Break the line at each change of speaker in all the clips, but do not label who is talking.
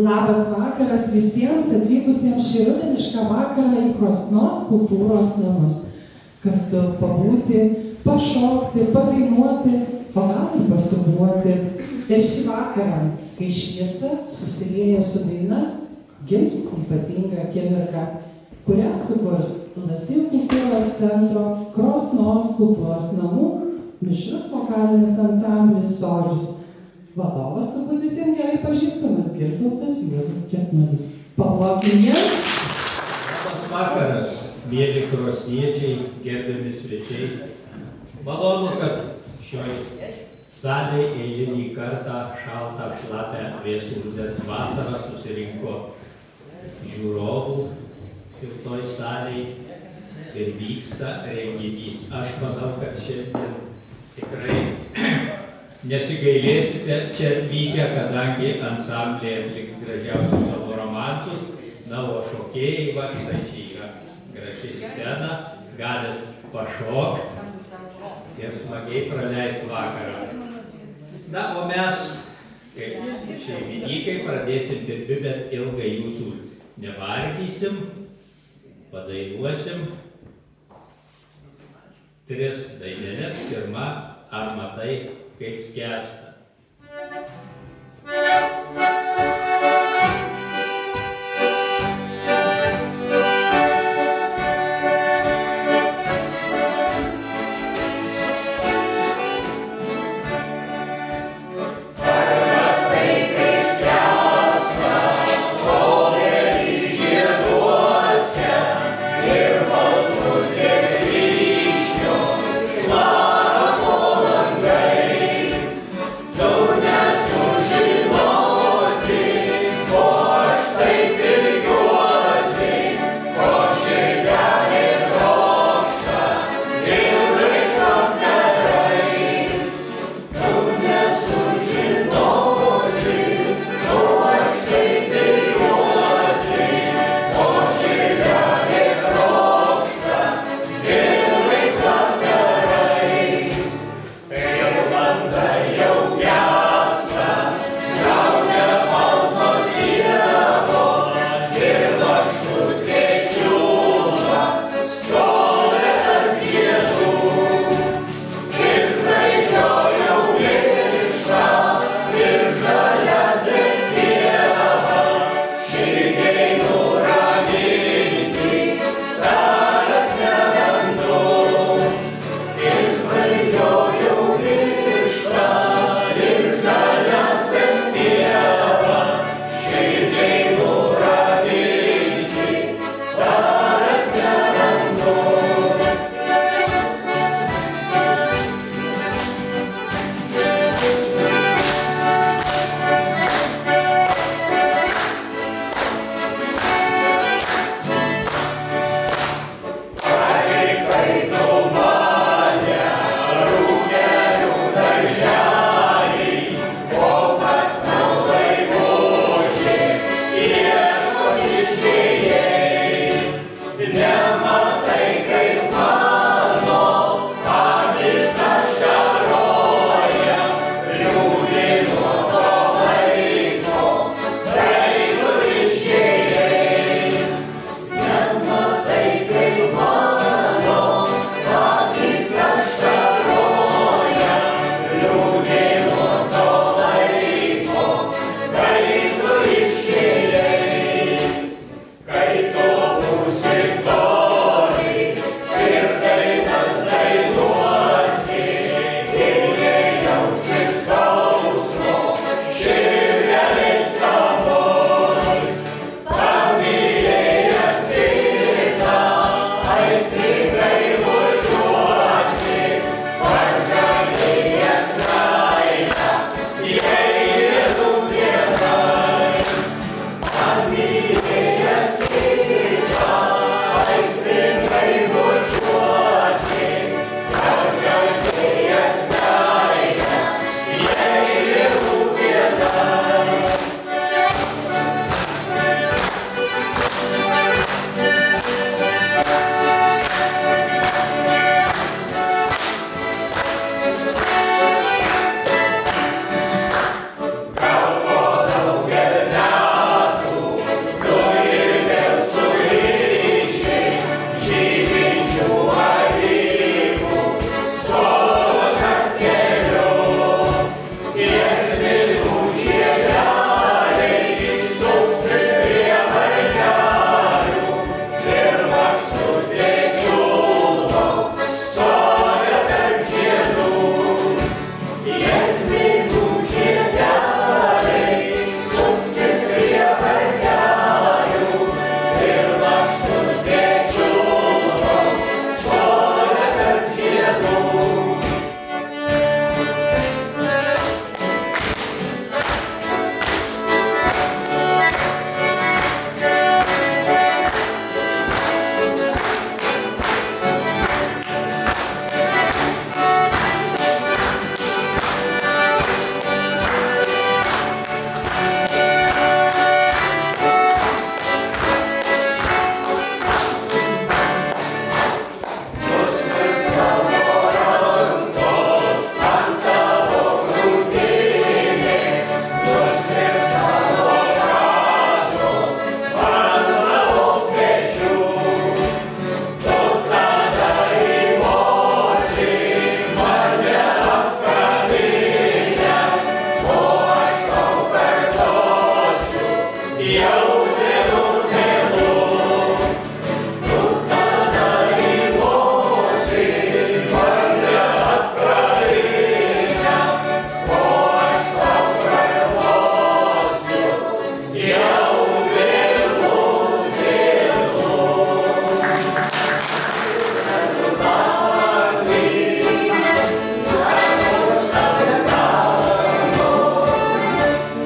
Labas vakaras visiems atvykusiems šį rudenišką vakarą į Krosnos kultūros namus. Kartu pabūti, pašokti, padainuoti, o gal ir pasibuoti. Ir šį vakarą, kai šviesa susilieja su daina, gims ypatinga akimirka, kurią sukurs Lazdijų kultūros centro Krosnos kultūros namų mišrus vokalinis ansamblis Sodžius. Vadovas turbūt visiems gerai pažįstamas Girtautas Juozas Česnulis. Paplokim jiems.
Labas vakaras, mėly krosniečiai, gerbiami svečiai. Malonu, kad šioj salėj eilinį kartą šaltą, šlapę, vėsų rudens vasarą susirinko žiūrovų ir toj salėj ir vyksta renginys. Aš manau, kad šiandien tikrai nesigailėsite čia atvykę, kadangi ansambliai atliks gražiausius savo romansus. Na, o šokėjai, va štai čia yra graži scena, galit pašokti ir smagiai praleisti vakarą. Na, o mes, kaip šeimininkai, pradėsim dirbi, bet ilgai jūsų nevargysim, padainuosim 3 dainelės. Pirma, ar matai, kaip skęsta.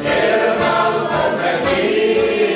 Ir man pasakyti,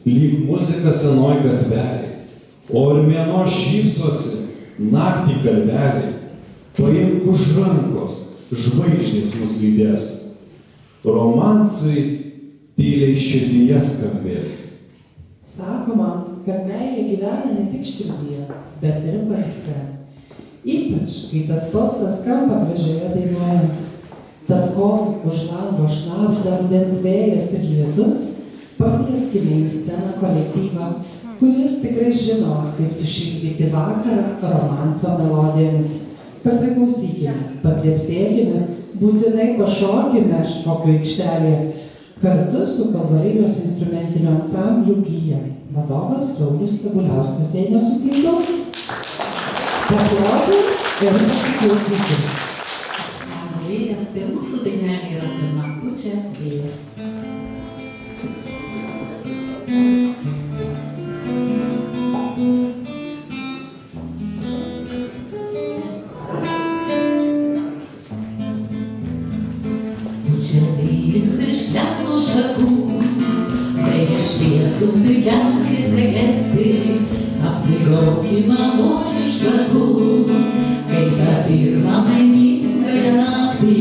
lyg muzika senoj gatvelė, o ir mėnuo šypsosi, naktį kalvelė, paimk už rankos, žvaigždės mus lydės, romansai tyliai širdyje skambės.
Sakoma, kad meilė gyvena ne tik širdyje, bet ir balse. Ypač, kai tas balsas skamba gražioje dainuoje. Tad kol už lango šnabžda rudens vėjas ir lietus, pakvieskime į sceną kolektyvą, kuris tikrai žino, kaip sušildyti vakarą romanso melodijomis. Pasiklausykime, pakrepsėkime, būtinai pašokime šokių aikštelėje, kartu su Kalvarijos instrumentiniu ansambliu Gija. Vadovas Saulius Stabuliauskas, jei nesuklydau. Paploti ir pasiklausykime.
Vėjas, tai mūsų dainelė yra pirma pučias vėjas. Pučia vėjas virš ledo šakų, baigia šviesus prikelkėse gesti, apsigaukime nuo išvakų, kai tą pirmą laimingąją naktį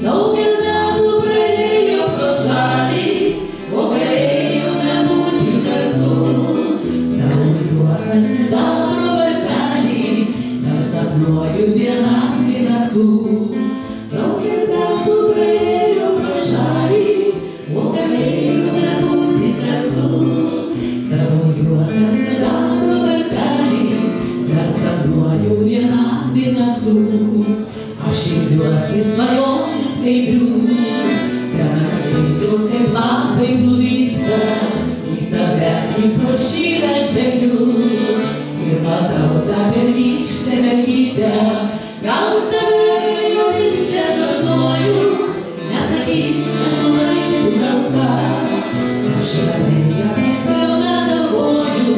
daugel metų praėjo pro šalį, o galėjome būti kartu. Tau juokas sidabro varpelį, dar sapnuoju vienatvį naktų. Daugel metų praėjo pro šalį, o galėjome būti kartu. Tau juokas sidabro varpelį, dar sapnuoju vienatvį naktų. Aš ilgiuosi svajonių skaidrių, ten skaidrus kaip lapai nuvysta, į tave kaip pro šydą žvelgiu, ir matau tą pernykštę mergytę, gal tave jau visi sapnuoju, nesakyk, kad tu laimtų kalta. Aš ramiai apie skriaudą galvoju,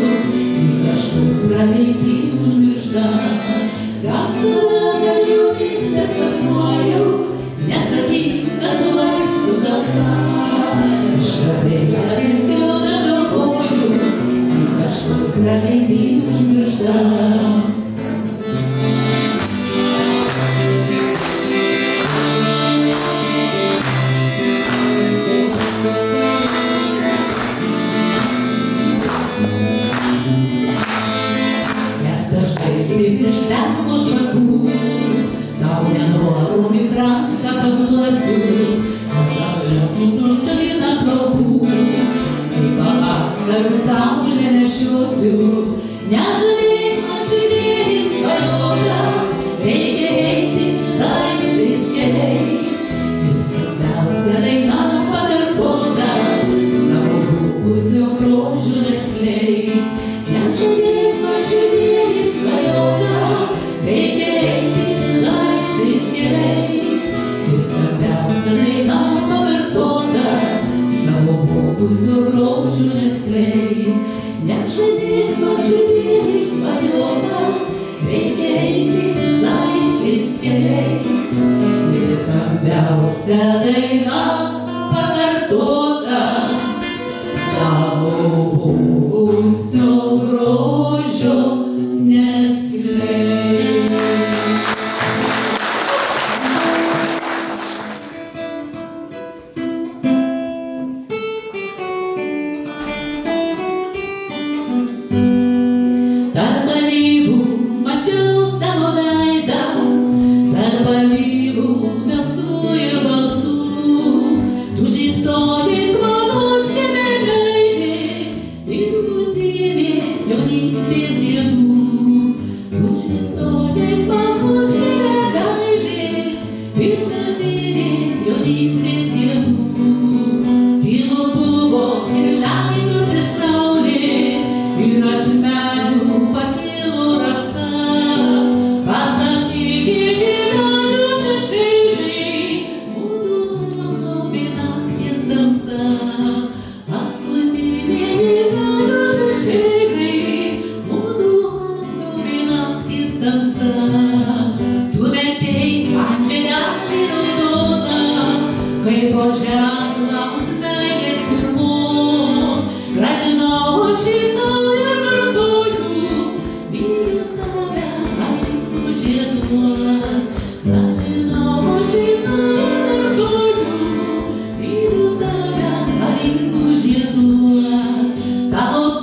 į kažkur praeitį užmiršta, gal tave jau visi sapnuoju, nesakyk, kad tu laimtų kalta. Aš ramiai apie skriaudą galvoju, į kažkur praeitį užmiršta. Iš ledo šakų, tau nenorumis ranką paduosiu, pasaulio nutrūkina plaukų, kai pavasario saulę nešiosiu. Nežadėk man širdėj svajonę, reikia eiti savais keliais, ir svarbiausia daina pakartota, savo buvusio grožio neskleis. Nežadėk man širdėj svajonę, reikia eiti savais keliais, ir svarbiausia daina pakartota, savo buvusio grožio neskleis. Nežadėk man širdėj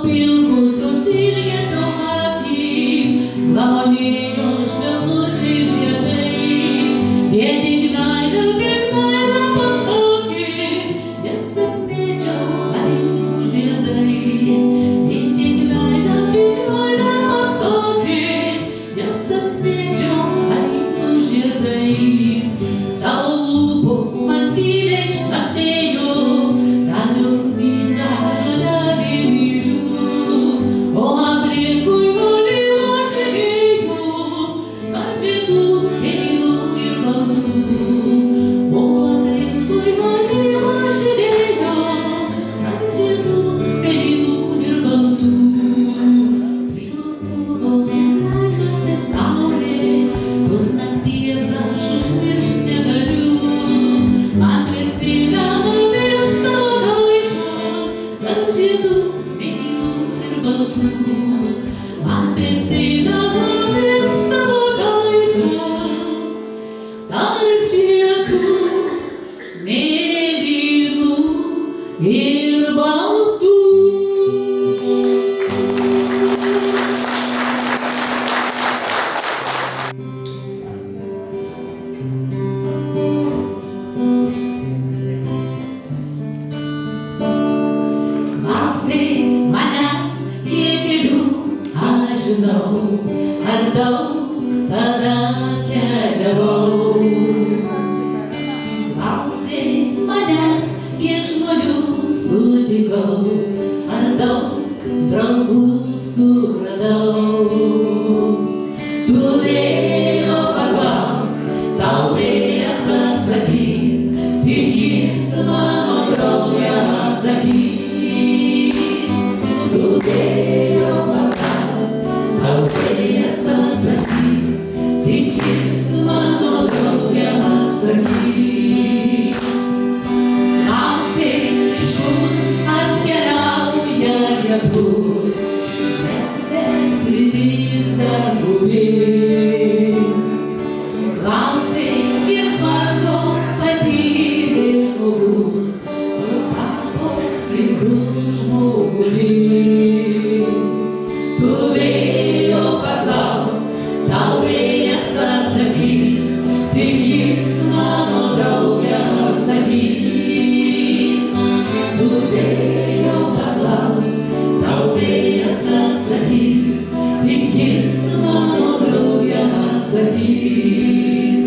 pilkusios ilgesio akys, glamonėjo švelnučiai žiedai, vien tik meilė kaip meilė pasakė, nesapnėčiau alyvų žiedais, vien tik meilė kaip meilė pasakė, nesapnėčiau alyvų žiedais. Tavo lūpos man tyliai šnabždėjo, gražios gražų dalį myliu, o aplinkui alyvos žydėjo, ant žiedų mėlynų ir baltų. O aplinkui alyvos žydėjo, ant žiedų mėlynų ir baltų. Buvo leidosi saulė, tos nakties aš užmiršt negaliu. Man prisimena vis tavo veidą, tarp žiedų mėlynų ir baltų. Man prisimena vis tavo veidas, tarp žiedų mėlynų ir baltų. Klausai manęs tiek kelių, aš žinau, ar daug tada keliavau. Klausai manęs, kiek žmonių sutikau, ar daug draugų suradau. Tu vėjo paklaust, tau vėjas atsakys, tik jis mano draugė atsakys. Tu vėjo paklaust, tau vėjas atsakys, tik jis mano draugė atsakys. Klausai, iš kur atkeliauja lietus, nebesivysta gulėt. Klausai, kiek vargo patyrė žmogus, kol tapo tikru žmogumi. Tu vėjo paklaust, tau vėjas atsakys, tik jis mano draugė atsakys. Tu vėjo paklaust, tau vėjas atsakys, tik jis mano draugė atsakys.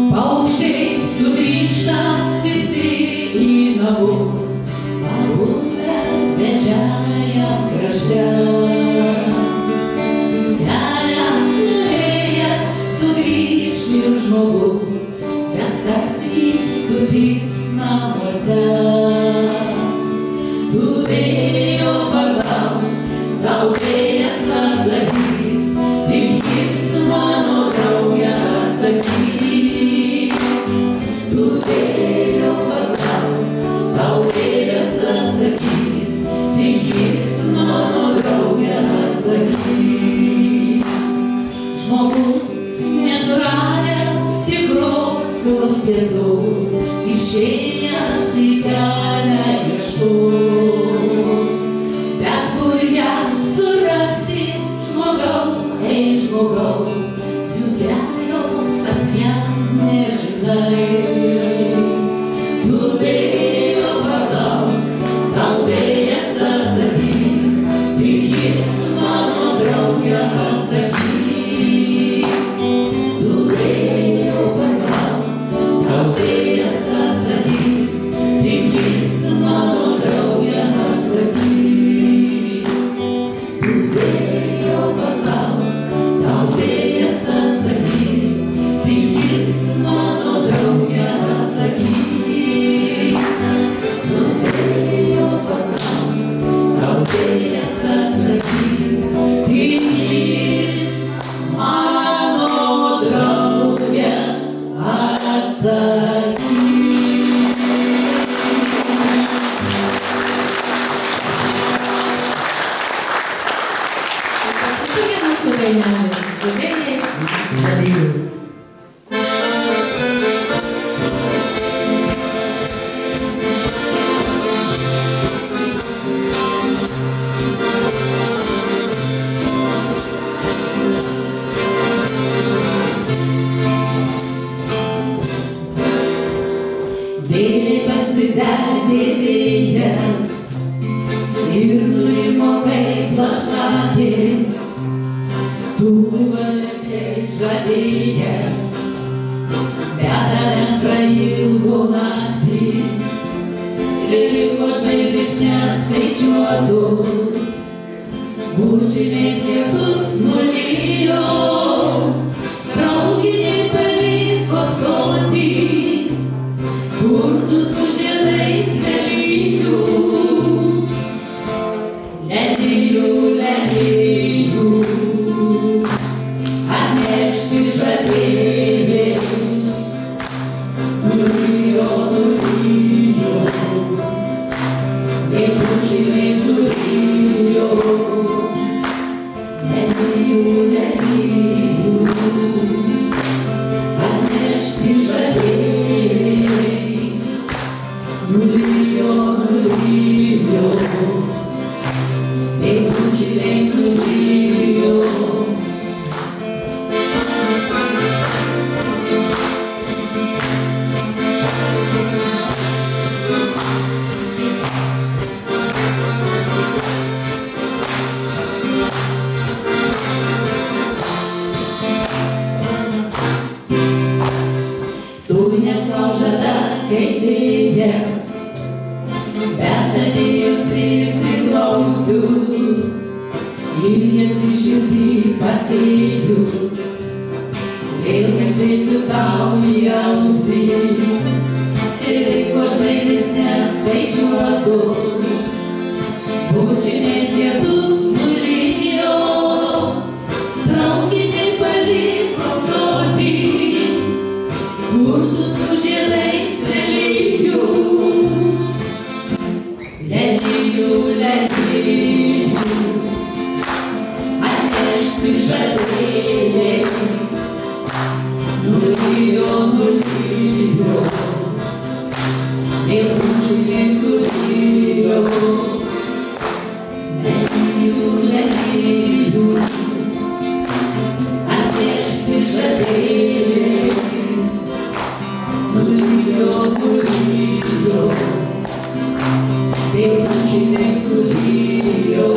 Paukščiai sugrįžta visi į namus, pabuvę svečiajam krašte. Kelią nuėjęs sugrįš ir žmogus, bet kasryt sutiks namuose. Tu vėjo paklaust, tau vėjas atsakys, tik jis mano draugė atsakys. Tu vėjo paklaust, tau vėjas atsakys, tik jis mano draugė atsakys. Žmogus nesuradęs tikrosios tiesos, išėjęs į kelią ieškot. Bet kur ją surasti, žmogau, ei žmogau, juk kelio pas ją nežinai. Tu vėjo paklaust, tau vėjas atsakys, tik jis mano draugė atsakys. Tu vėjo paklaust, tau vėjas atsakys, tik jis mano draugė atsakys. Tu vėjo paklaust, tau vėjas atsakys, tik jis mano draugė atsakys. Tu vėjo paklaust, tau vėjas atsakys, tik jis mano draugė atsakys. Paskutinė mūsų dainelė, žodžiai, dalyvių. lietus, bučiniais lietus nulijo, traukiniai paliko stotį, kurtus su žiedais lelijų. Lelijų, lelijų, atnešti žadėjai, nulijo, nulijo, kaip bučiniais nulijo. Lelijų, lelijų, atnešti žadėjai, nulijo, nulijo, kaip bučiniais nulijo. Tu neklausk žada kaip vėjas, bet atėjus prisiklausiu, ilgesį širdį pasėjus, vėl každėsiu tau į ausį, ir liko žvaigždės neskaičiuotus, bučiniais lietus nulijo, traukiniai paliko stotį, kurtus su žiedais lelijų. Lelijų, lelijų, atnešti žadėjai, nulijo, nulijo, vėl bučiniais nulijo. Lelijų, lelijų, atnešti žadėjai, nulijo, nulijo, vėl bučiniais nulijo.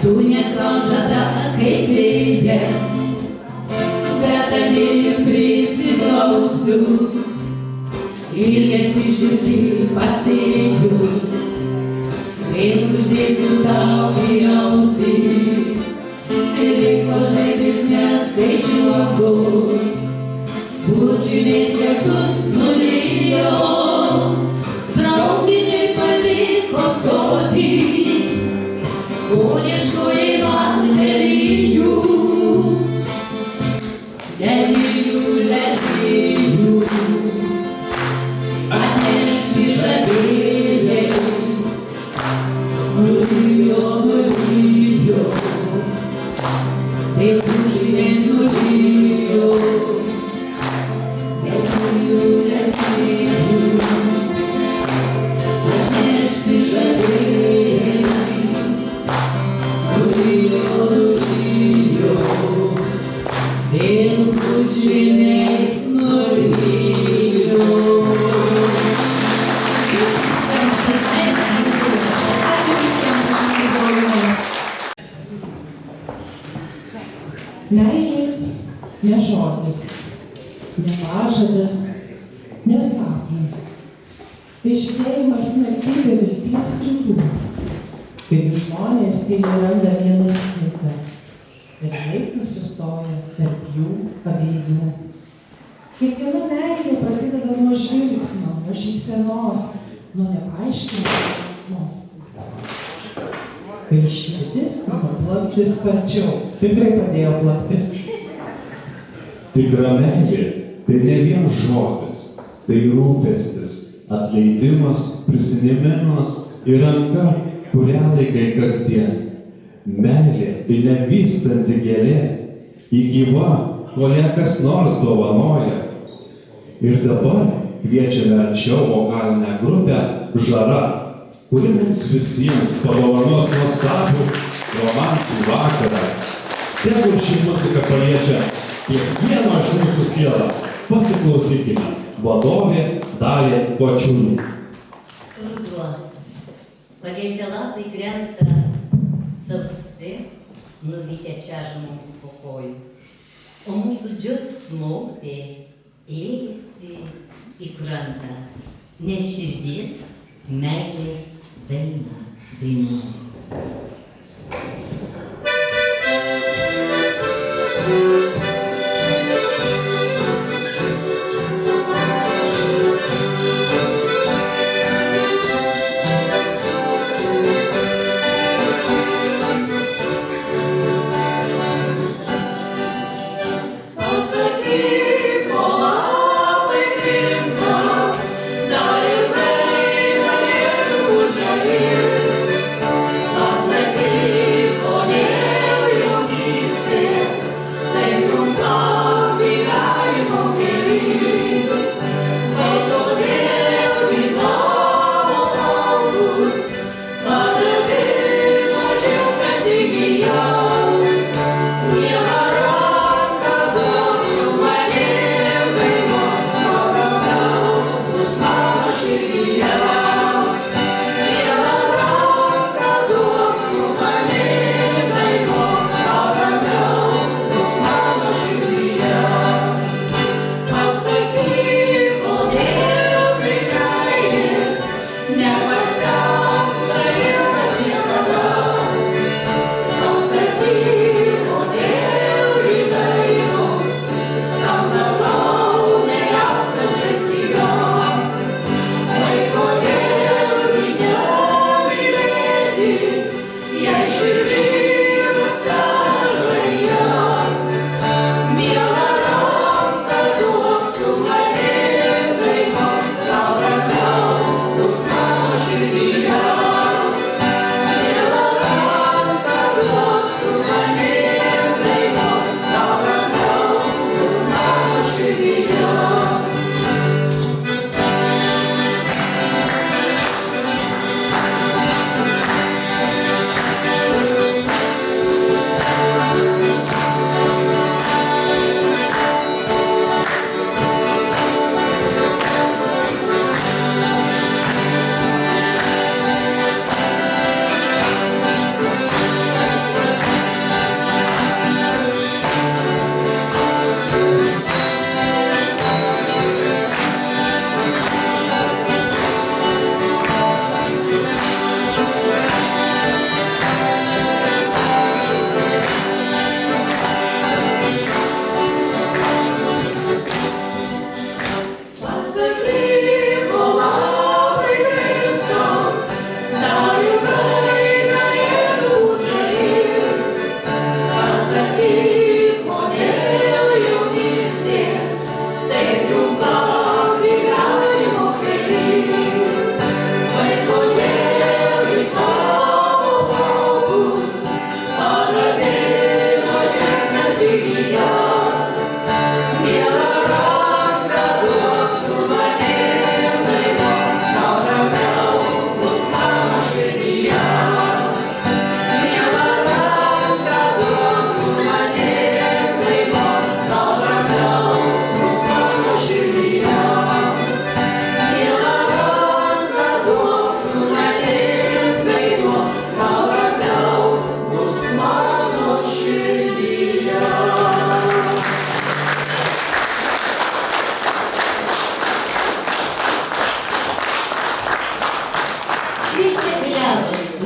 Tu neklausk žada kaip vėjas, bet atėjus prisiklausiu, ilgesį širdį pasėjus, vėl uždėsiu tau į ausį, ir liko žvaigždės neskaičiuotus, bučiniais lietus nulijo, traukiniai paliko stotį, ko ieškojai man lelijų. Lelijų, lelijų, atnešti žadėjai, nulijo, nulijo, kaip bučiniais nulijo. Lelijų, lelijų, atnešti žadėjai, nulijo, nulijo, vėl bučiniais nulijo.
Meilė ne žodis, ne pažadas, ne sapnas. Tai žydėjimas naktį be vilties ribų, kaip žmonės tyliai randa vienas kitą, bet laikas sustoja tarp jų abiejų. Kiekviena meilė prasideda nuo žvilgsnio, nuo šypsenos, nuo nepaaiškinamo jausmo. Kai širdis ima plakti sparčiau, tikrai pradėjo plakti.
Tikra meilė tai ne vien žodis, tai rūpestis, atleidimas, prisiminimas ir ranka, kurią laikai kasdien. Meilė tai nevystanti gėlė, ji gyva, kol ją kas nors dovanoja. Ir dabar kviečiame arčiau vokalinę grupę Žara, kuri mums visiems padovanos nuostabų romansų vakarą. Tegul ši muzika paliečia kiekvieno iš mūsų sielą. Pasiklausykime vadovė Dalė Bačiūnė.
Ruduo. Pageltelapai krenta sausi, nuvykę čiažo mums po kojų, o mūsų džiaugsmo upė ėjusi į krantą, nes širdis meilės daina dainuoja.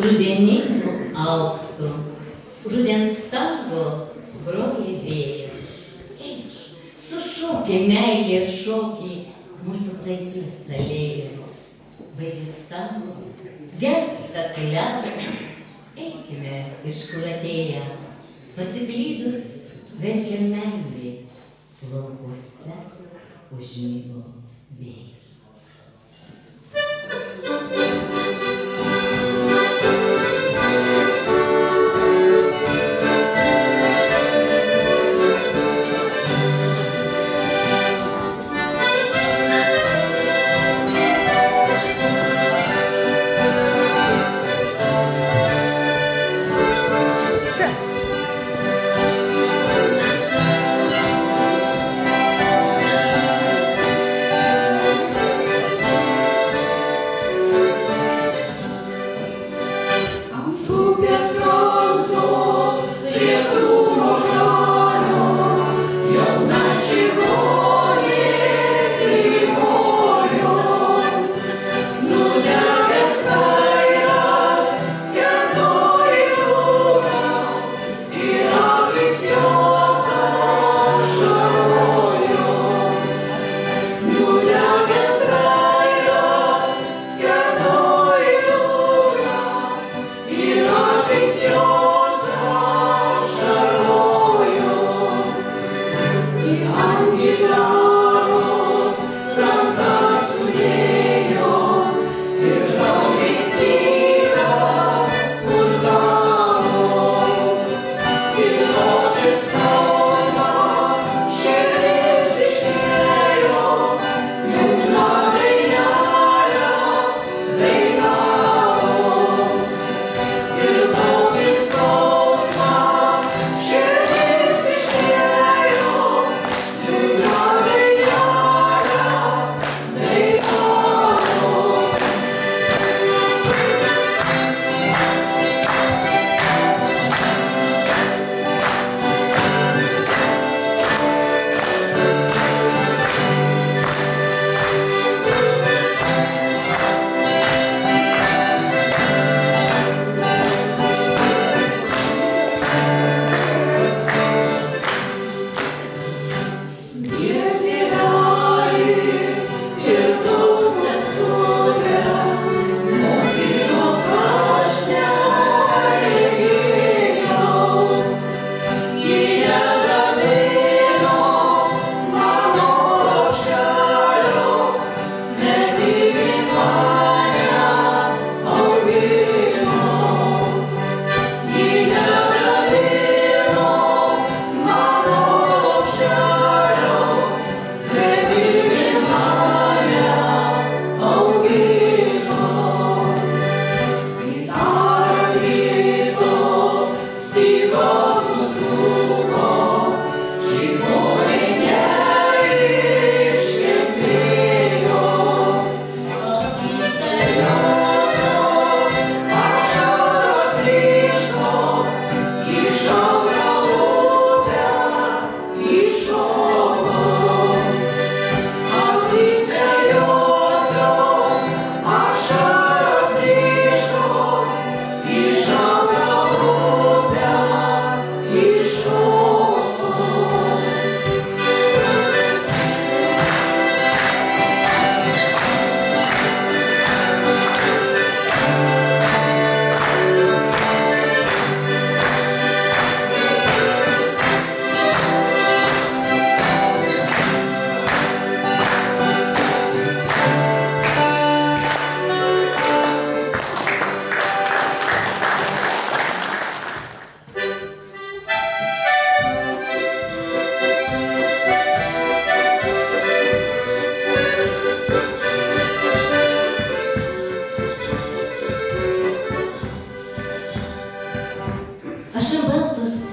rudeniniu auksu, rudens tango groja vėjas. Eikš, sušokė meilė šokį mūsų praeities alėja. Baigęs tango, gesta klevas, eikime iš kur atėję. Pasiklydus verkia meilė, laukuose užmygo vėjas.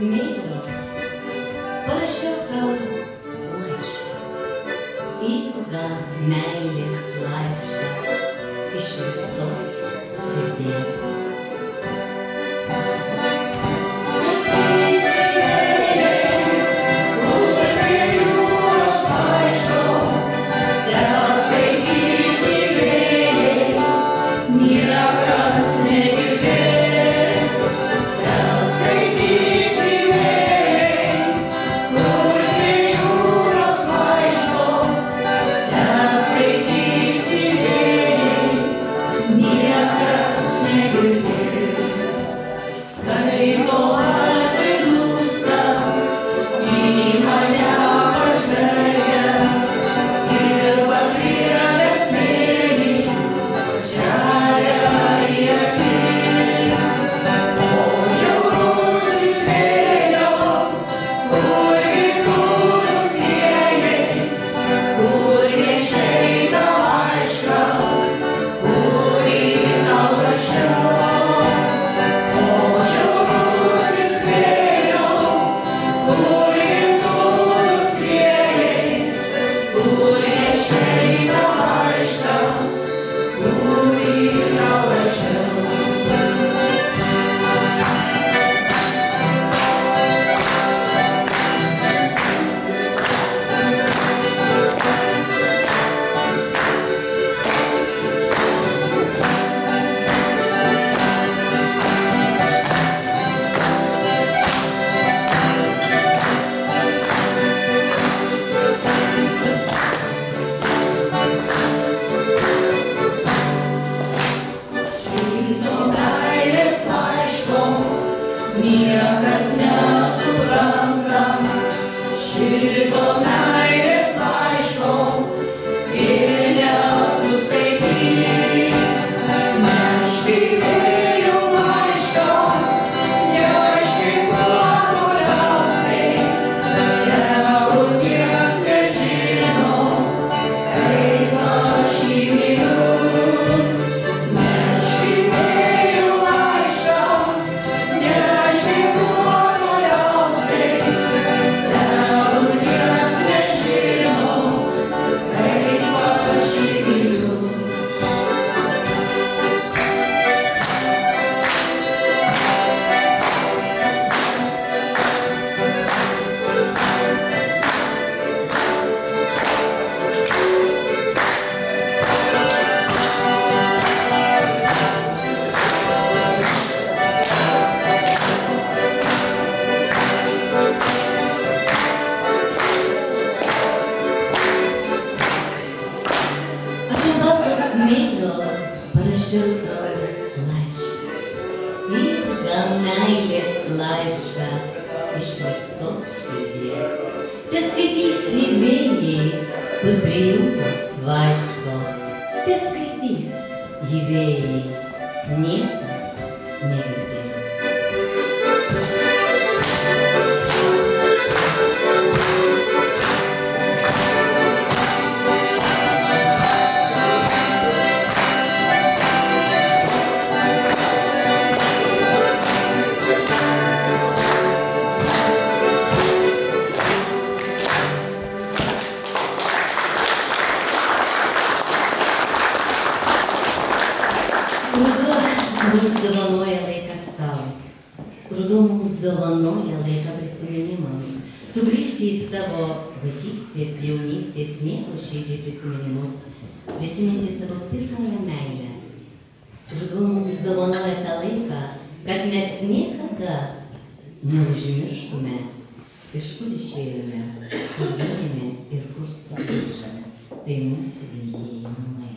smėlio parašiau tau laišką, ilgą meilės laišką iš visos širdies.
Niekas nesupranta šito meilės laiško ir nesuskaitys. Neškite laišką, neškite kuo toliausiai, jeigu niekas nežino, kaip aš jį myliu. Neškite laišką, neškite kuo toliausiai, jeigu niekas nežino, kaip aš jį myliu.
Aš ant balto smėlio parašiau tau laišką, ilgą meilės laišką iš visos širdies. Te skaitysi vėjai, kur prie jūros vaikšto, te skaitys jį vėjai, niekas negirdės. Ruduo mums dovanoja laiką sau. Ruduo mums dovanoja laiką prisiminimams. Sugrįžti į savo vaikystės, jaunystės, miego širdžiai prisiminimus. Prisiminti savo pirmąją meilę. Ruduo mums dovanoja tą laiką, kad mes niekada neužmirštume, iš kur išėjome, kur gimėme ir kur sugrįžome. Tai mūsų gimtieji namai.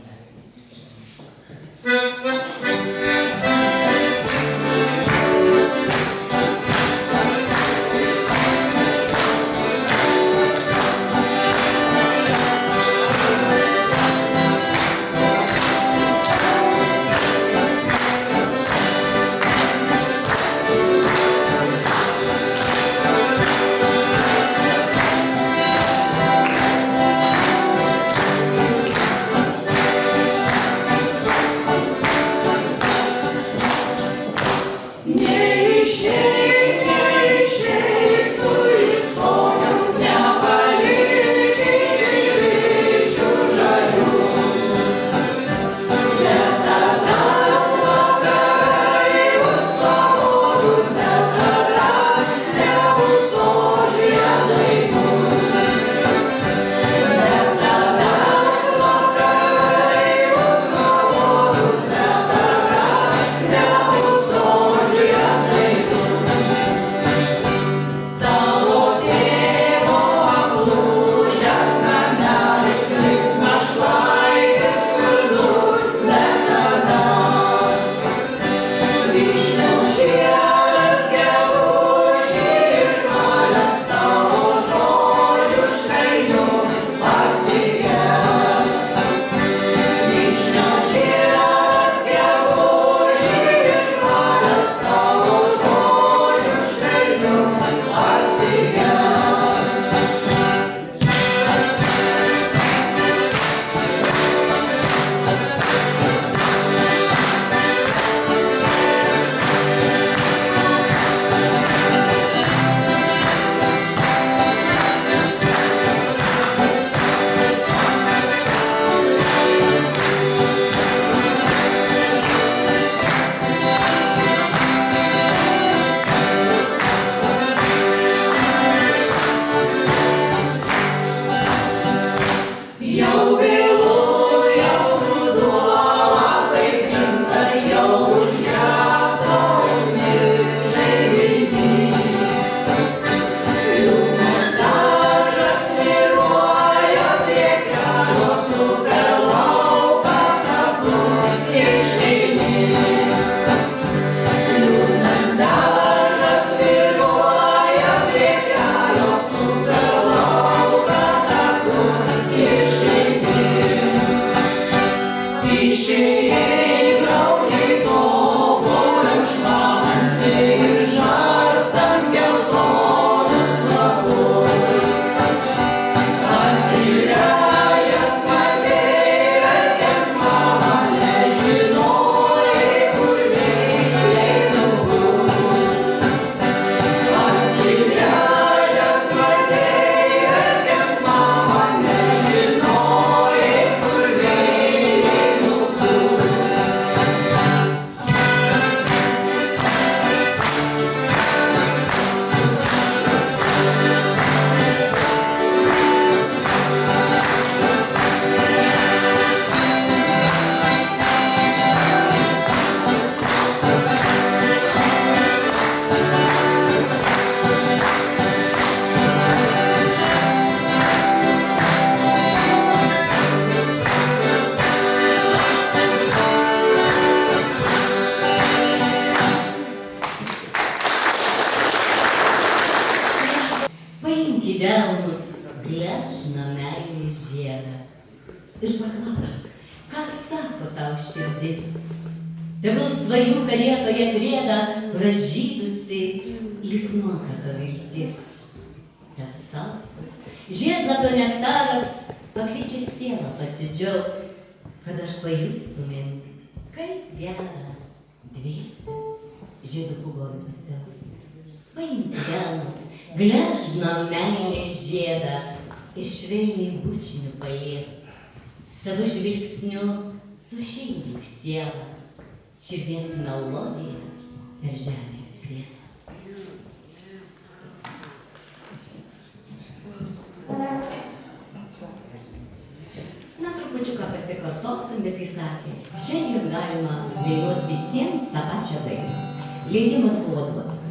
tegul svajų karietoje trieda pražydusi lyg nuotaka viltis. Tas salsas, žiedlapio nektaras pakviečia sielą pasidžiaugt, kad aš pajustumėm, kaip gera dviese žiedų pūgoj pasiausti. Paimk delnus, gležną meilės žiedą ir švelniai bučiniu palies. Savo žvilgsniu sušildyk sielą, širdies melodija per žemę skries. Na, trupučiuką pasikartosim, betgi sakė, šiandien galima dainuoti visiems tą pačią dainą. Leidimas buvo duotas.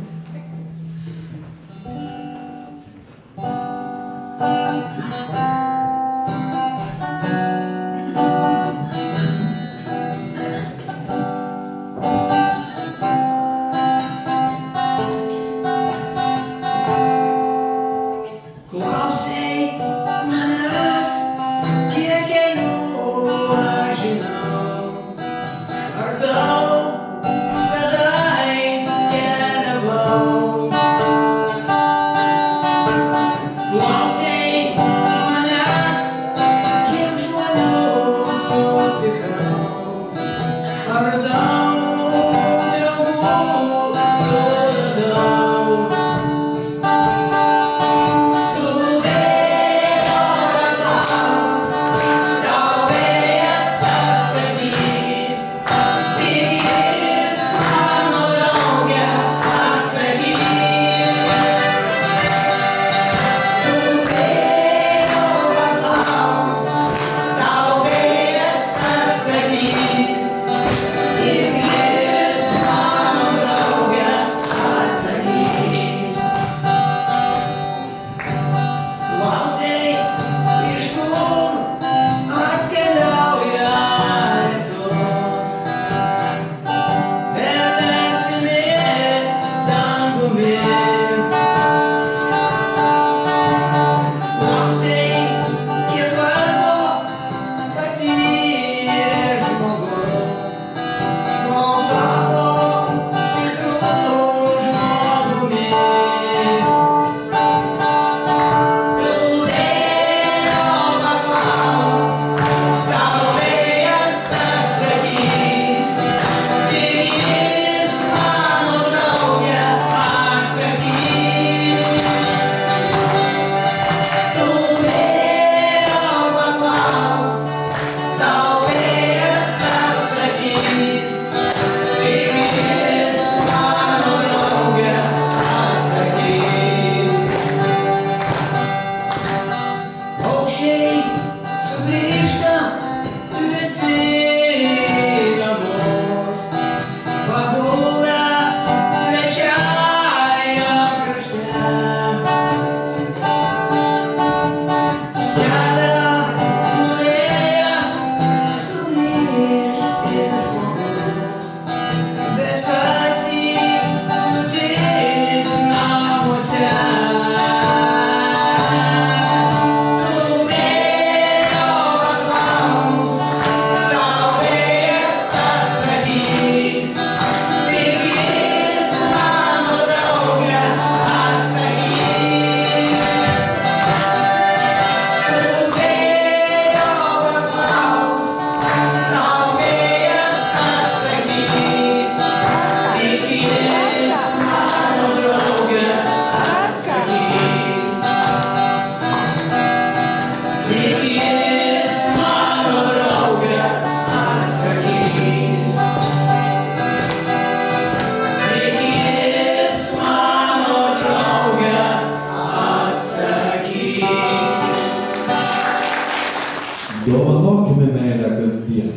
Dovanokime meilę kasdien,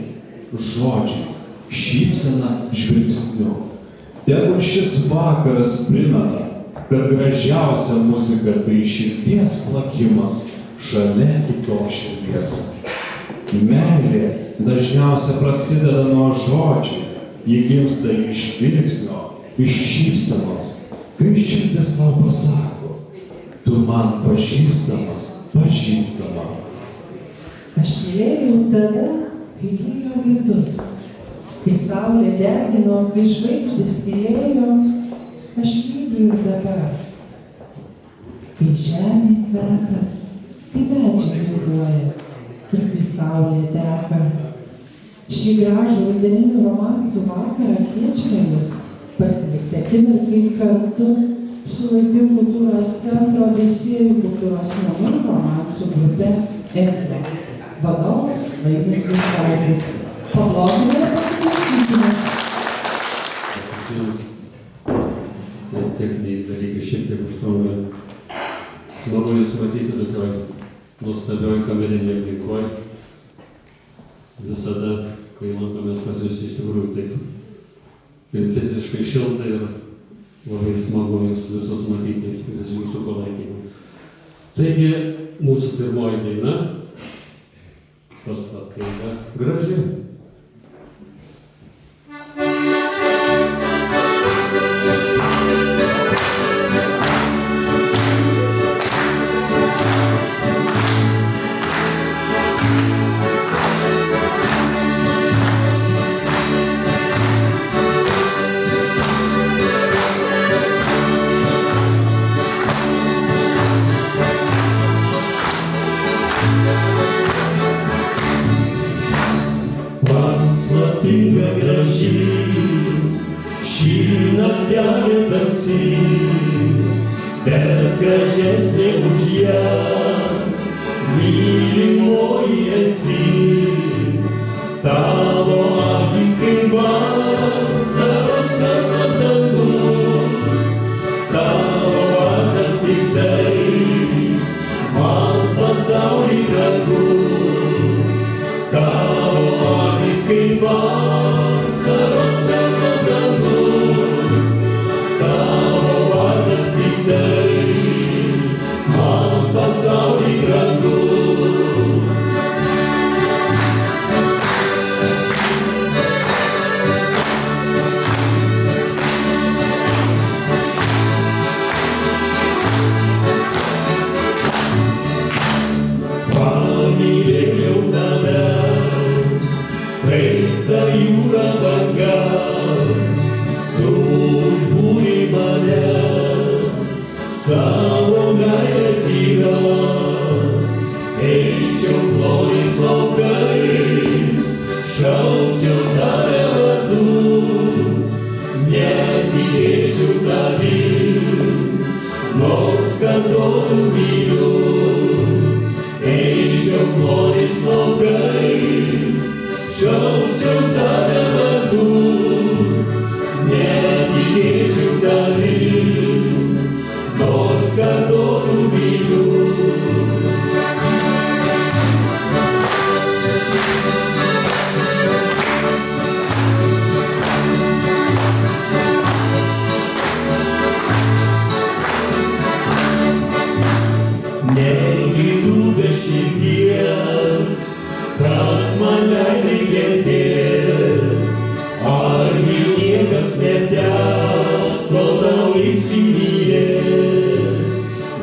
žodžiais, šypsena žvilgsniu. Tegul šis vakaras primena, kad gražiausia muzika tai širdies plakimas šalia kitos širdies. Meilė dažniausia prasideda nuo žodžių, ji gimsta iš žvilgsnio, iš šypsenos, kai širdis tau pasako, tu man pažįstamas, pažįstama.
Aš mylėjau tave, kai lyjo lietus. Kai saulė degino, kai žvaigždės tylėjo, aš myliu ir dabar. Kai žemė kvepia, kai medžiai vairuoja ir kai saulė teka. Šį gražų rudeninių romansų vakarą kviečiame jus pasilikti akimirkai kartu su Lazdijų kultūros centro Veisiejų kultūros namų romansų grupe Erdvė. Vadovas Laimis Vilkaitis. Pablogime ir pasiklausykime.
Visiems tie techniniai dalykai šiek tiek užtrunka. Smagu jūs matyti tokioj nuostabioj kamerinėje aplinkoje. Visada, kai lankomės pas jūs, iš tikrųjų taip ir fiziškai šilta ir labai smagu jūs visus matyti ir jūsų palaikymą. Taigi, mūsų pirmoji daina, paslaptinga graži.
Paslaptinga graži, šį naktelį tamsi, bet gražesnė už ją, mylimoji esi. Tavo akys kaip vasaros melsvas dangus, tavo vardas tik tai, man pasaulį brangus. Tavo akys kaip vasaros melsvas dangus, tavo vardas tik tai, man pasaulį brangus. Pamylėjau tave, kaip ta jūra banga, tu užbūrei mane savo meilę tyra. Eičiau ploniais laukais, šaukčiau tave vardu, netikėčiau tavim, nors kartotų myliu. Eičiau ploniais laukais, šaukčiau tave vardu, netikėčiau tavim, nors kartotų myliu. Negi tu be širdies, kad man leidai kentėt, argi niekad neteko tau įsimylėt.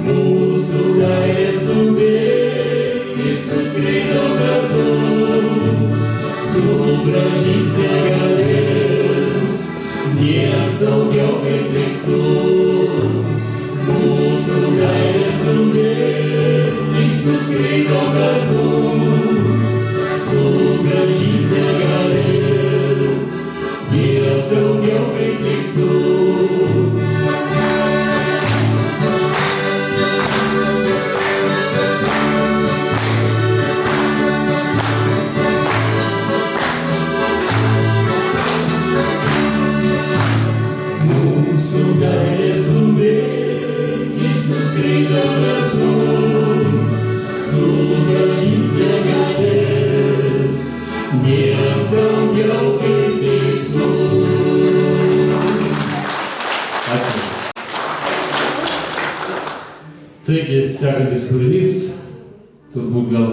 Mūsų meilė sudėjus nuskrido kartu, sugrąžint negalės nieks daugiau kaip tik tu. Mūsų meilė sudėjus nuskrido kartu, sugrąžint negalės nieks daugiau kaip tik tu. Mūsų meilė sudėjus nuskrido kartu, sugrąžint negalės nieks daugiau kaip tik tu.
Ačiū. Taigi, sekantis kūrinys, turbūt gal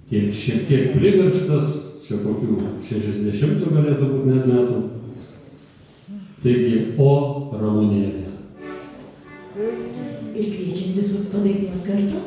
šiek tiek primirštas, čia kokių 60 galėtų būti net metų. Taigi, O Ramunėlė.
Ir kviečiam visus padainuot kartu.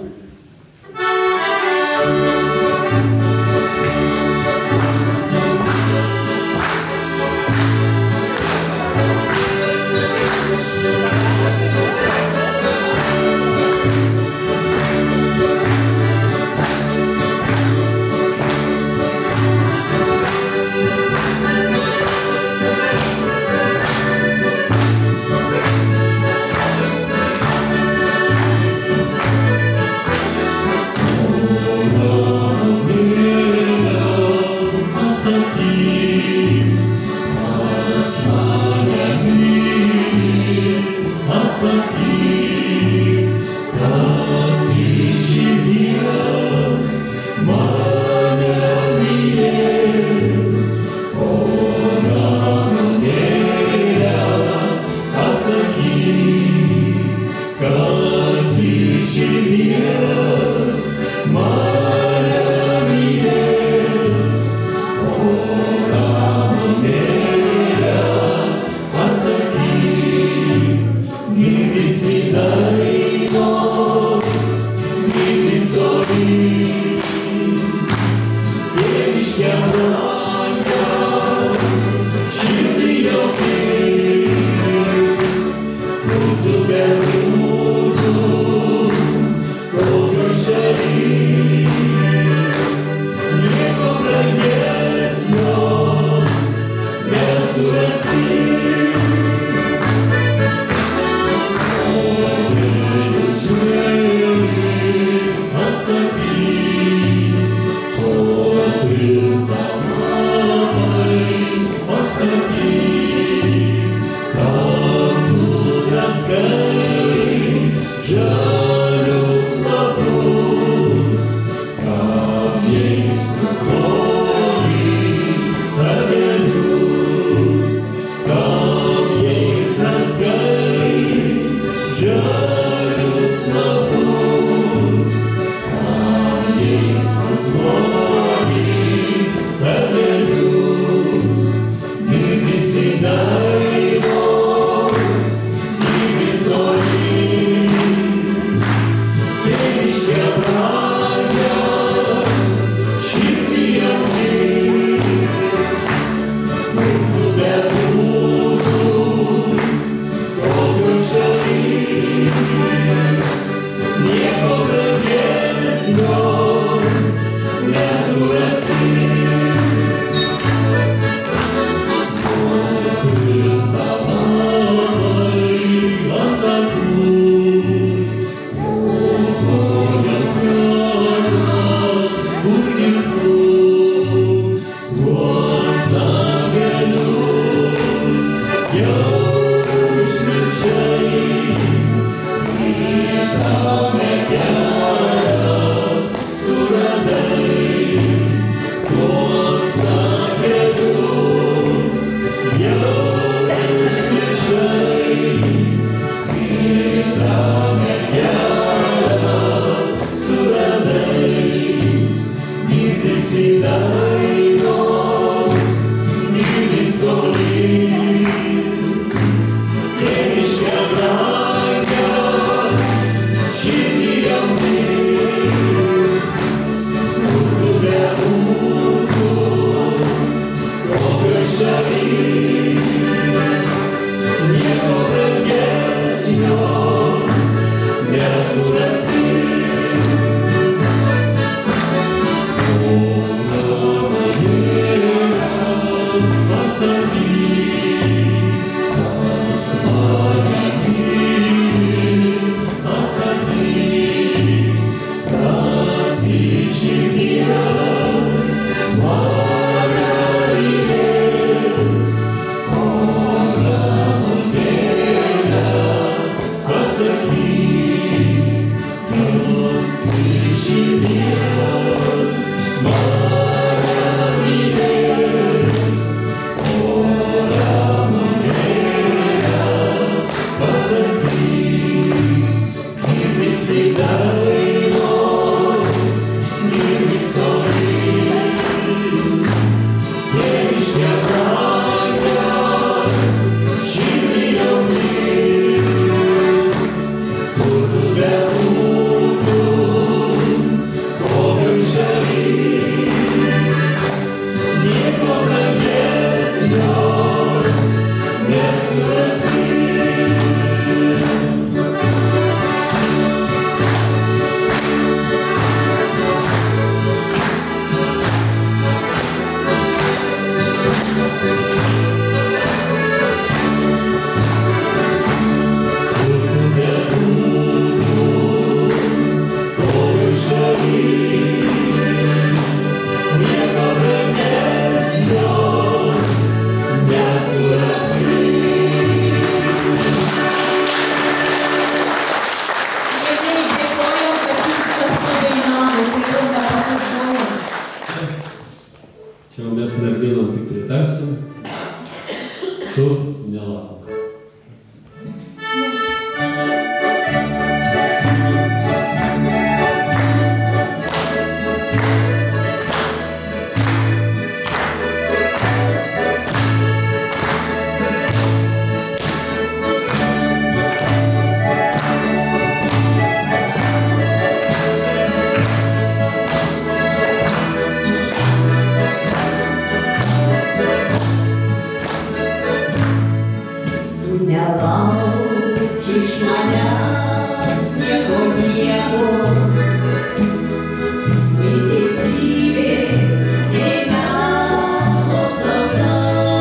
Teisybės, nei melo saugas.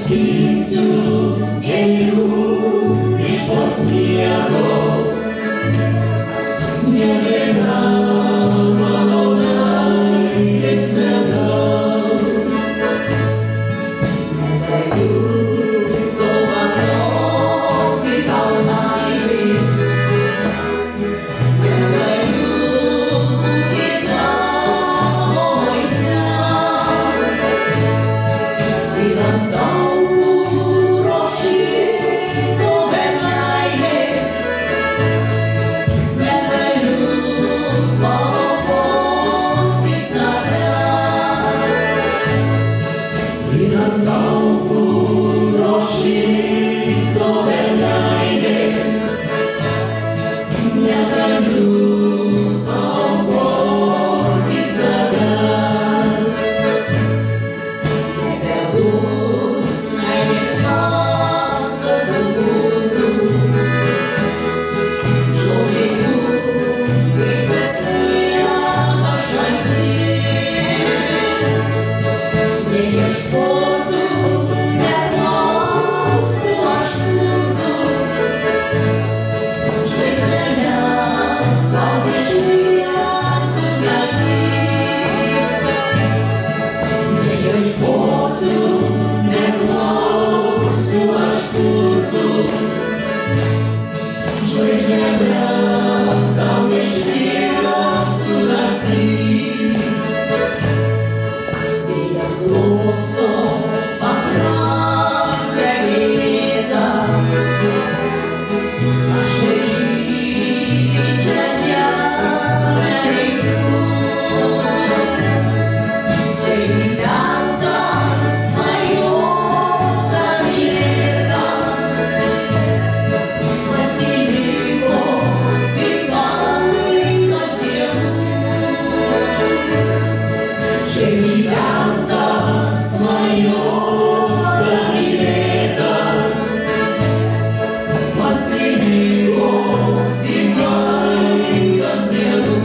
skinsiu gėlių iš po sniego. Nebėra mano meilės nedaug. Negaliu dovanoti tau meilės. Negaliu būti tavo aidre. Ir ant tauro šito be meilės. Negaliu paaukoti savęs. Ir ant tauro šito be meilės. Negaliu paaukoti savęs. Nebebus meilės atsakų būtų. Žodžiai bus kaip sniego šaltiniai. Neieškosiu, neklausiu aš kurtų. Žvaigždele tau išliesiu gelmėj. Neieškosiu, neklausiu aš kurtų. Žvaigždele tau išliesiu gelmėj. Vėjas glosto pakrantę gėlėtą. Aš nežydžią žemę reikiu. Čia gyventa svajota mylėta. Pasiliko kaip vaikas tėvų. Čia gyventa svajota mylėta. Pasiliko kaip vaikas tėvų.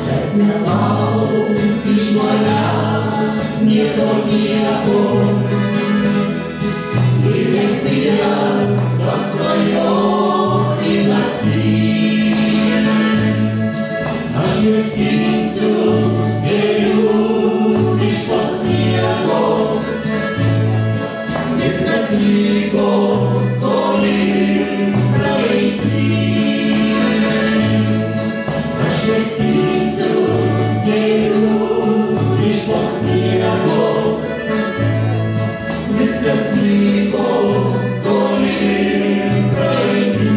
Bet nelauk iš manęs sniego nieko. Ir kiekvienas pasvajoti naktį. Aš neskinsiu gėlių iš po sniego. Viskas liko toli praeity. Aš neskinsiu gėlių iš po sniego. Viskas liko toli praeity.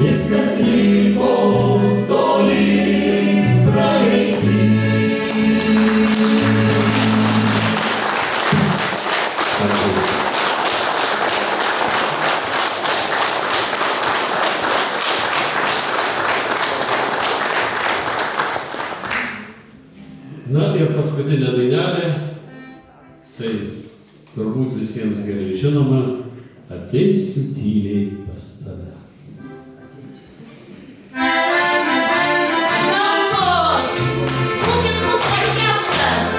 Viskas liko toli praeity.
Na ir paskutinė dainelė, tai turbūt visiems gerai žinoma, ateisiu tyliai pas tave.
Rankos! Būkit mūsų orkestras!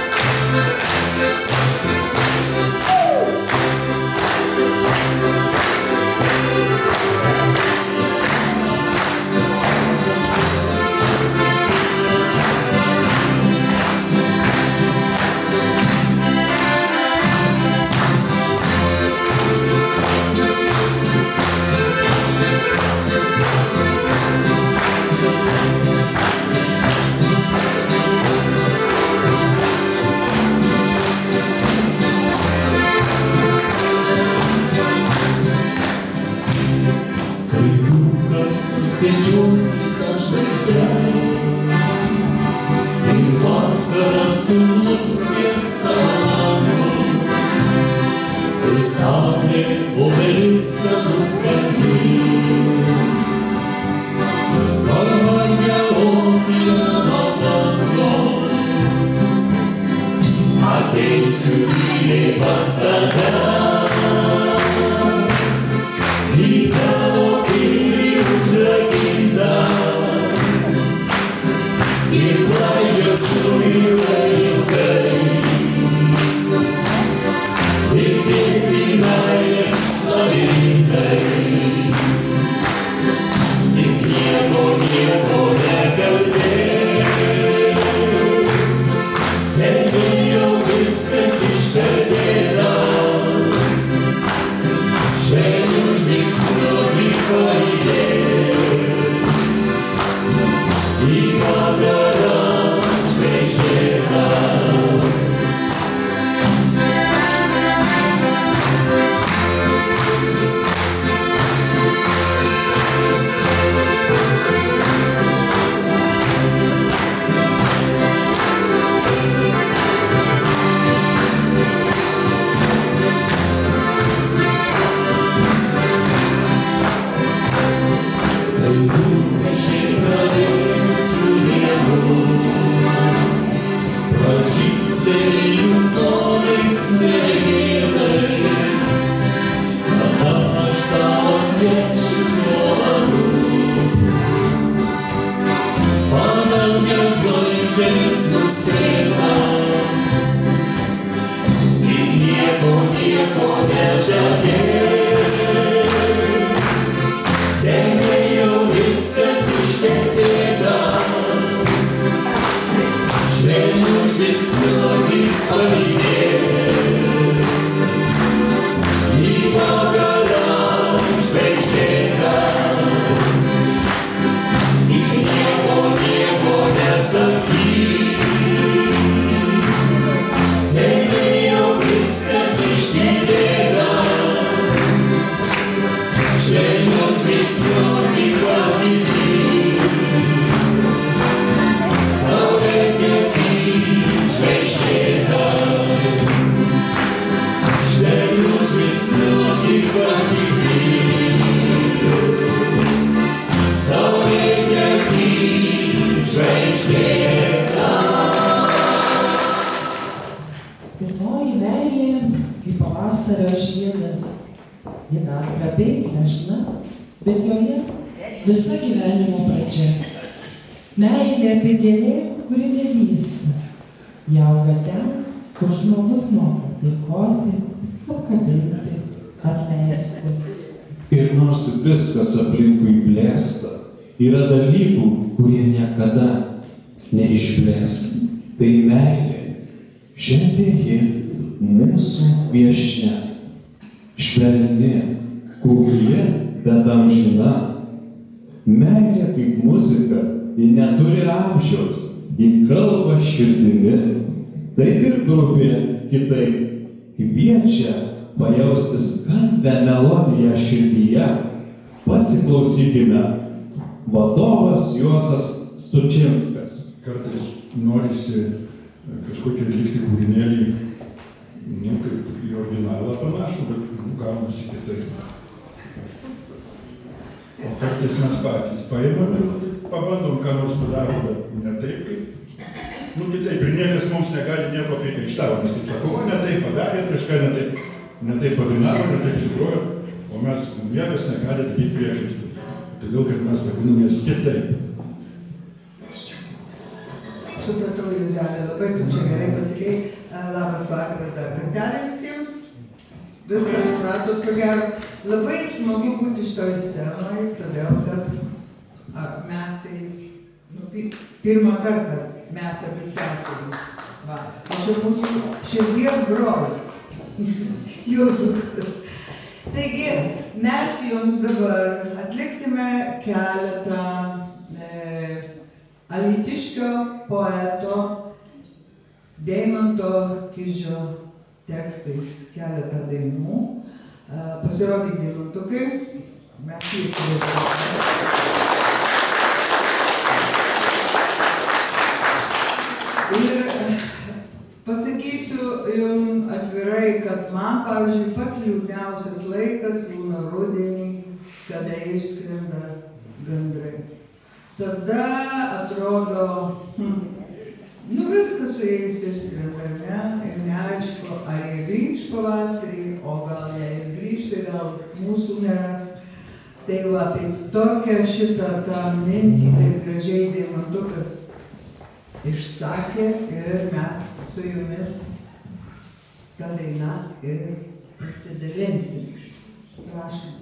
ateisiu tyliai pas tave. Į tavo pilį užrakintą ir klaidžiosiu ilgai. Ir tiesiai meilės labirintais. Tik nieko nekalbėk. Seniai jau viskas iškalbėta. Švelniu žvilgsniu tik palydėk. Į vakarą žvaigždėtą.
Pirmoji meilė, kaip pavasario žiedas, ji dar grabiai gležna, bet joje visa gyvenimo pradžia. Meilė tai gėlė, kuri nevysta. Ji auga ten, kur žmogus moka dėkoti, apkabinti, atleisti.
Ir nors viskas aplinkui blėsta, yra dalykų, kurie niekada neišblės. Tai meilė. Šiandien ji mūsų viešnia. Švelni, kukli, bet amžina. Meilė kaip muzika, ji neturi amžiaus, ji kalba širdimi. Taip ir grupė kitaip kviečia pajausti skambią melodiją širdyje. Pasiklausykime. Vadovas Juozas Stučinskas.
Kartais norisi kažkokį likti kūrinėlį, kaip į originalą panašų, bet gaunasi kitaip. O kartais mes patys paimam ir pabandom, ką nors padarom, bet ne taip kaip. Kitaip, ir niekas mums negali nieko priekaištauti, nes taip sako, ne taip padarėt, kažką ne taip padainavo, ne taip sugrojo, o mes niekas negali daryti priekaištų. Todėl, kad mes vadinamės kitaip.
Supratau, jūs galite labai tu čia gerai pasakei. Labas vakaras dar kartelį visiems. Viską supratot, ko gero. Labai smagu būti šitoj scenoje, todėl, kad mes tai pirmą kartą mes apie seserys. Čia mūsų širdies brolis. Jūsų. Taigi, mes jums dabar atliksime keletą alytiškio poeto Deimanto Kižio tekstais keletą dainų. Pasirodyk deimantukai. Mes jį turėtume. Ir pasakysiu jums atvirai, kad man, pavyzdžiui, pats liūdniausias laikas būna rudenį, kada išskrenda gandrai. Tada atrodo, viskas su jais išskrenda, ne? Ir pavasarį, o gal jie ir grįžti, gal mūsų neras. Tai va, tai tokią šitą tą mintį, taip gražiai Deimantukas išsakė ir mes su jumis tą dainą ir pasidalinsim. Prašom.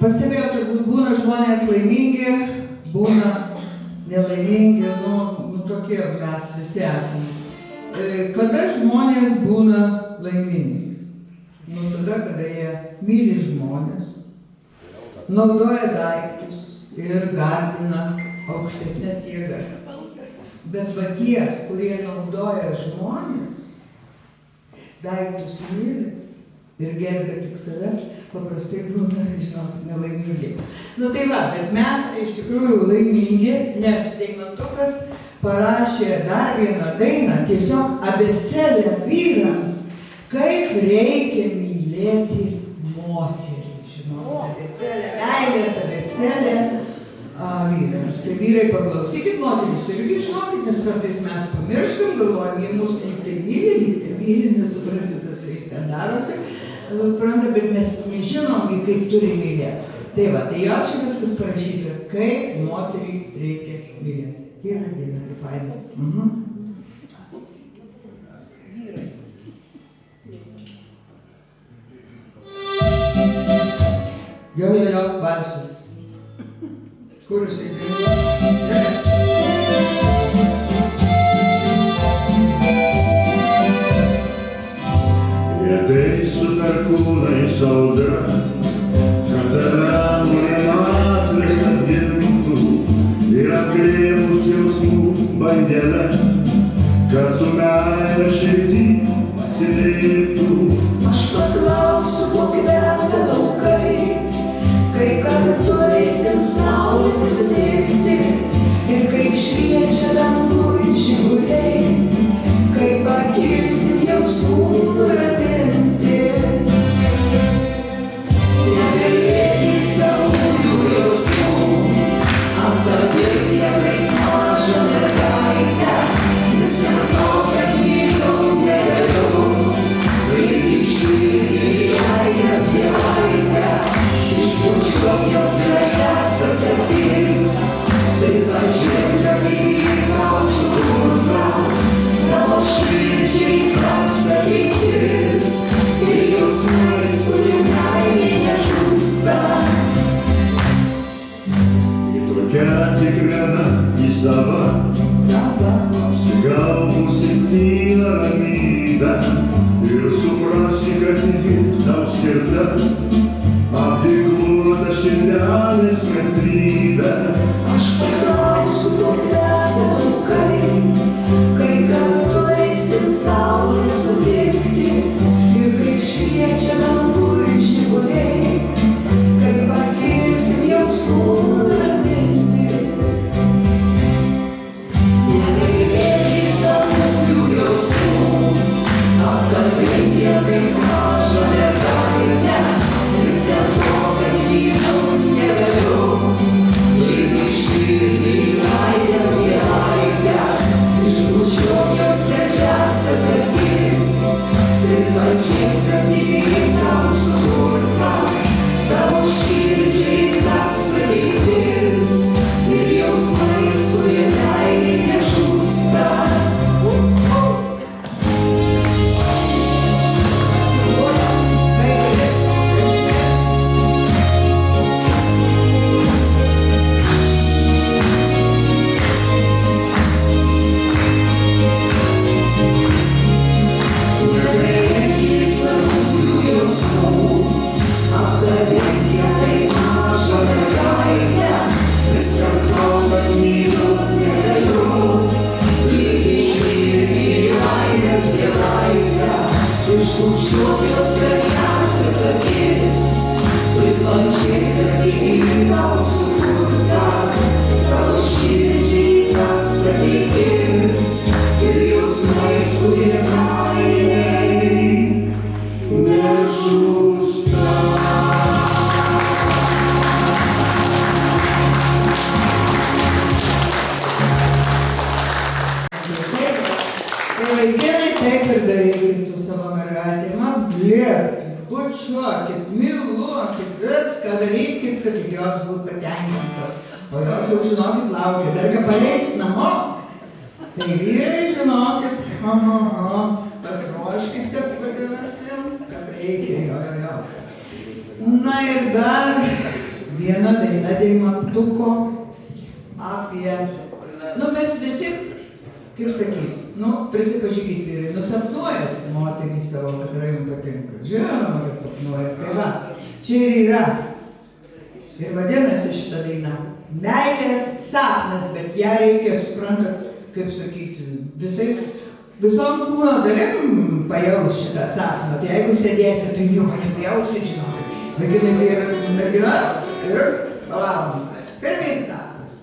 Pastebėjau, turbūt būna žmonės laimingi, būna nelaimingi, tokie mes visi esame. Kada žmonės būna laimingi? Tada, kada jie myli žmonės, naudoja daiktus ir garbina aukštesnės jėgas. Bet va tie, kurie naudoja žmonės, daiktus myli ir gerbia tik save, paprastai būna, žinot, nelaimingi. Tai va, bet mes tai iš tikrųjų laimingi, nes Deimantukas parašė dar vieną dainą, tiesiog abėcėlę vyrams, kaip reikia mylėti moterį. Žinot, abėcėlė, meilės abėcėlė vyrams. Tai vyrai, paklausykit, moteris irgi žinokit, nes kartais mes pamirštam, galvojam, jie mus lyg tai myli, nesuprasit, kas reiks ten darosi. Bet mes nežinom, kaip turi mylėti. Tai va, tai jo čia viskas parašyta, kaip moterį reikia mylėti. Diena, tai fainai. Jo, valsas. Kur jisai dainuoja?
Ateis su perkūnais audra, kad tave
užuot jos gražiausias akis, pripažinta mylimam sukurta, tavo širdžiai taps ateitis, ir jausmais, kurių meilė nežūsta.
Ji tokia tikrina, ji sava, apsigaubusi tyla ramybę, ir suprasi, kad ji tau skirta, apginkluota širdelės kantrybė.
Aš paklausiu, kur veda laukai, kai kartu eisim saulę sutikti, ir kai šviečia danguj žiburiai, kai pakilsim jausmų nuraminti. Negailėk savųjų jausmų, apkabink ją kaip mažą mergaitę, vis dėlto, kad myliu negaliu, lyg širdį meilės gėlaitę, išbučiuok jos gražiausias akis, pripažink, kad tikrai tau sukurta, tavo širdžiai taps ateitis, ir jausmais, kurie meilė nežūsta. Išbučiuok jos gražiausias akis, pripažink, kad tikrai tau sukurta, tavo širdžiai taps ateitis, ir jausmais, kurie meilei nežūsta. Tai vaikinai taip ir darykit su savo mergaitėm, apglėbkit, bučiuokit, myluokit, viską darykit, kad tik jos būtų patenkintos. O jos jau žinokit laukia, dargi paleis namo. Tai vyrai žinokit, pasiruoškit, taip vadinasi, kad reikia, jo. Na ir dar viena daina Deimantuko apie, mes visi, kaip sakyt, prisipažykit vyrai, sapnuojat moterį savo, kad yra jums patinka. Žinoma, kad sapnuojat. Tai va, čia ir yra. Ir vadinasi šitą dainą meilės sapnas, bet ją reikia, suprantat, kaip sakyti, visom kūno dalim pajaus šitą sapną. Tai jeigu sėdėsi, tai nieko nepajausi, žinokit. Vaikinai vyrai merginas ir palavom. Pirmyn sapnas.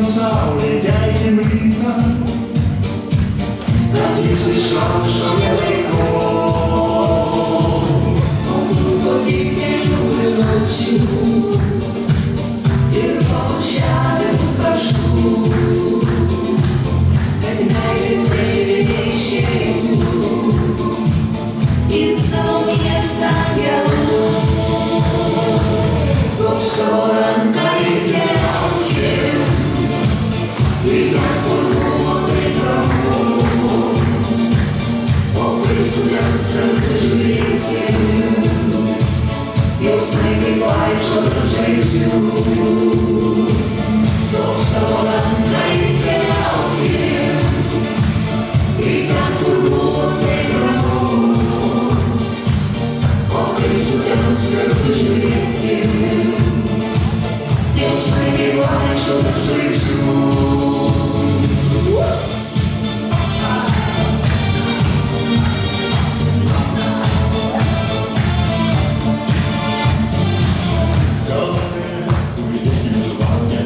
Saulė keikim rytą, kad jis išaušo nelaiko.
O trūko tik kelių minučių ir pabučiavimų kraštų, kad meilės deivė neišeitų į savo miestą angelų. Duok savo ranką ir keliaukim, į ten, kur buvo taip ramu, o kai sudems kartu žiūrėkim, jausmai kaip vaikšto tarp žvaigždžių. Duok savo ranką ir keliaukim, į ten, kur buvo taip ramu, o kai sudems kartu žiūrėkim, jausmai kaip vaikšto tarp žvaigždžių.
Uždėkim žvakę,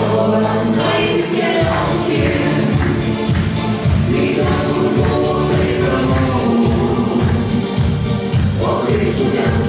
savo ranką ir keliaukim. Į ten, kur buvo taip ramu, o kai sudėt